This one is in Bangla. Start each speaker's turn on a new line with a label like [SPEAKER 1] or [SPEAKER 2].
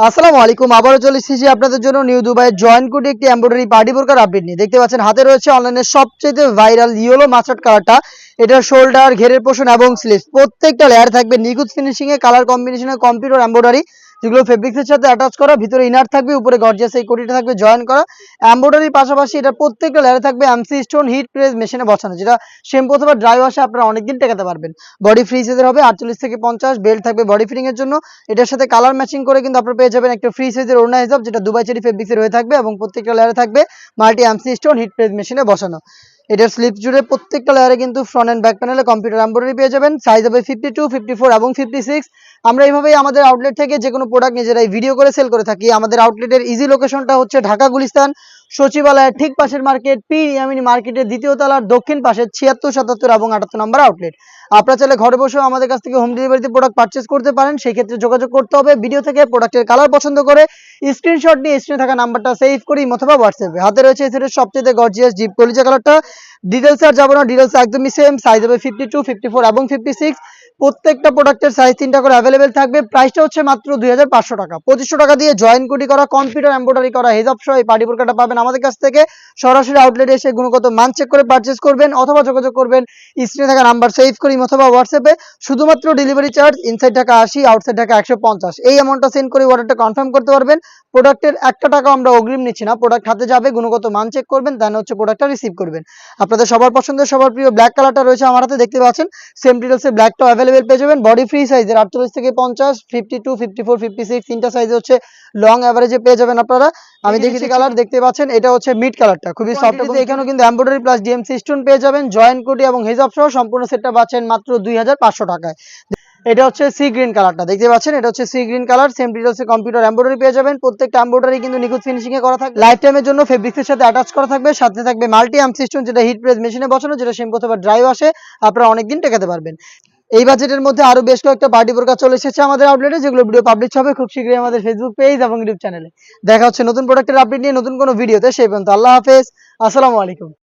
[SPEAKER 1] আসসালামু আলাইকুম। আবারও চলে এসেছি আপনাদের জন্য নিউ দুবাইয়ের জয়েন্ট কোটি একটি এমব্রয়ডারি পার্টি বোরকার আপডেট নিয়ে। দেখতে পাচ্ছেন হাতে রয়েছে অনলাইনের সবচেয়ে ভাইরাল ইয়েলো মাস্টার্ড কালারটা। এটার শোল্ডার, ঘেরের পোর্শন এবং স্লিভস প্রত্যেকটা লেয়ার থাকবে নিখুঁত ফিনিশিং এ, কালার কম্বিনেশনে, কম্পিউটার এমব্রয়ডারি যেগুলো ফেব্রিক্সের সাথে অ্যাটাচ করা, ভিতরে ইনার থাকবে, উপরে গর্জিয়াস এই কোটিটা থাকবে জয়েন করা এমব্রয়ডারির পাশাপাশি এটা প্রত্যেকটা লেয়ারে থাকবে এমসি স্টোন হিট প্রেস মেশিনে বসানো, যেটা শ্যাম্পু অথবা ড্রাই ওয়াশে আপনারা অনেকদিন টেকাতে পারবেন। বডি ফ্রি সাইজের হবে 48 থেকে 50, বেল্ট থাকবে বডি ফিটিং এর জন্য। এটার সাথে কালার ম্যাচিং করে কিন্তু আপনারা পেয়ে যাবেন একটা ফ্রি সাইজের ওড়না হিসাব, যেটা দুবাই চেরি ফেব্রিক্সের হয়ে থাকবে এবং প্রত্যেকটা লেয়ারে থাকবে multi MC stone hit press মেশিনে বসানো। এটার স্লিপ জুড়ে প্রত্যেকটা লেয়ারে কিন্তু ফ্রন্ট এন্ড ব্যাক প্যানেলে কম্পিউটার এমব্রয়ডারি পেয়ে যাবেন। সাইজ হবে 52, 54 এবং 56। আমরা এইভাবেই আমাদের আউটলেট থেকে যে কোনো প্রোডাক্ট নিজেরাই ভিডিও করে সেল করে থাকি। আমাদের আউটলেটের ইজি লোকেশনটা হচ্ছে ঢাকা গুলিস্তান সচিবালয়ের ঠিক পাশের মার্কেট, পি ইয়ামিনী মার্কেটের দ্বিতীয় তলার দক্ষিণ পাশে 76, 77 এবং 78 নম্বর আউটলেট। আপনারা চাইলে ঘরে বসেও আমাদের কাছ থেকে হোম ডেলিভারিতে প্রোডাক্ট পারচেস করতে পারেন। সেই ক্ষেত্রে যোগাযোগ করতে হবে ভিডিও থেকে প্রোডাক্টের কালার পছন্দ করে স্ক্রিনশট নিয়ে স্ক্রিনে থাকা নাম্বারটা সেভ করি অথবা হোয়াটসঅ্যাপে। হাতে রয়েছে এই সেটের সবচেয়ে গর্জিয়াস জিপ কলিজা কালারটা। ডিটেলস আর যাবো না, ডিটেলস একদমই সেম। সাইজ হবে 52, 54 এবং 56। প্রত্যেকটা প্রোডাক্টের সাইজ 3টা করে অ্যাভেলেবেল থাকবে। প্রাইসটা হচ্ছে মাত্র 2500 টাকা। 2500 টাকা দিয়ে জয়েন কোটি করা, কম্পিউটার এমব্রয়ডারি করা হেজাব সহ এই পার্টি বোরকাটা পাবেন আমাদের কাছ থেকে। সরাসরি আউটলেটে এসে গুণগত মান চেক করে পারচেস করবেন অথবা যোগাযোগ করবেন স্ক্রিনে থাকা নাম্বার সেভ করি অথবা হোয়াটসঅ্যাপে। শুধুমাত্র delivery charge inside Dhaka 80, outside Dhaka 150। এই অ্যামাউন্টটা সেন্ড করে অর্ডারটা কনফার্ম করতে পারবেন। প্রোডাক্টের একটা টাকা আমরা অগ্রিম নিচ্ছি না। প্রোডাক্ট হাতে যাবে, গুণগত মান চেক করবেন, দেন হচ্ছে প্রোডাক্টটা রিসিভ করবেন। আপনাদের সবার পছন্দের সবার প্রিয় ব্ল্যাক কালারটা রয়েছে আমার হাতে, দেখতে পাচ্ছেন। সেম ডিটেলসে ব্ল্যাকটাও অ্যাভেলেবেল পেয়ে যাবেন। বডি ফ্রি সাইজের 48 থেকে 50, 52, 54, 56 তিনটা সাইজে হচ্ছে লং অ্যাভারেজে পেয়ে যাবেন আপনারা। আমি দেখেছি কালার দেখতে পাচ্ছেন, এটা হচ্ছে মিড কালারটা, খুবই সফট। এবং এখানেও কিন্তু এমব্রয়ডারি প্লাস ডিএমসি স্টোন পেয়ে যাবেন। জয়েন্ট কোটি এবং হেজাব সহ সম্পূর্ণ সেটটা পাচ্ছেন মাত্র 2500 টাকায়। এটা হচ্ছে সি গ্রিন কালারটা, দেখতে পাচ্ছেন। এটা হচ্ছে সি গ্রিন কালার। সেম ডিটেলসে কম্পিউটার এমব্রয়ডারি পেয়ে যাবেন। প্রত্যেকটা এমব্রয়ডারি কিন্তু নিখুঁত ফিনিশিং এ করা থাকবে। লাইফ টাইমের জন্য ফেব্রিক্সের সাথে অ্যাটাচ করা থাকবে। সাথে থাকবে মাল্টি এমসি স্টোন, যেটা হিট প্রেস মেশিনে বসানো, যেটা শ্যাম্পু অথবা ড্রাই ওয়াশে আপনারা অনেকদিন টেকাতে পারবেন। এই বাজেটের মধ্যে আরো বেশ কয়েকটা পার্টি বোরকা চলে এসেছে আমাদের আউটলেটে, যেগুলো ভিডিও পাবলিশ হবে খুব শীঘ্রই আমাদের ফেসবুক পেজ এবং ইউটিউব চ্যানেলে। দেখা হচ্ছে নতুন প্রোডাক্টের আপডেট নিয়ে নতুন কোনো ভিডিওতে। সেই পর্যন্ত আল্লাহ হাফেজ, আসসালামু আলাইকুম।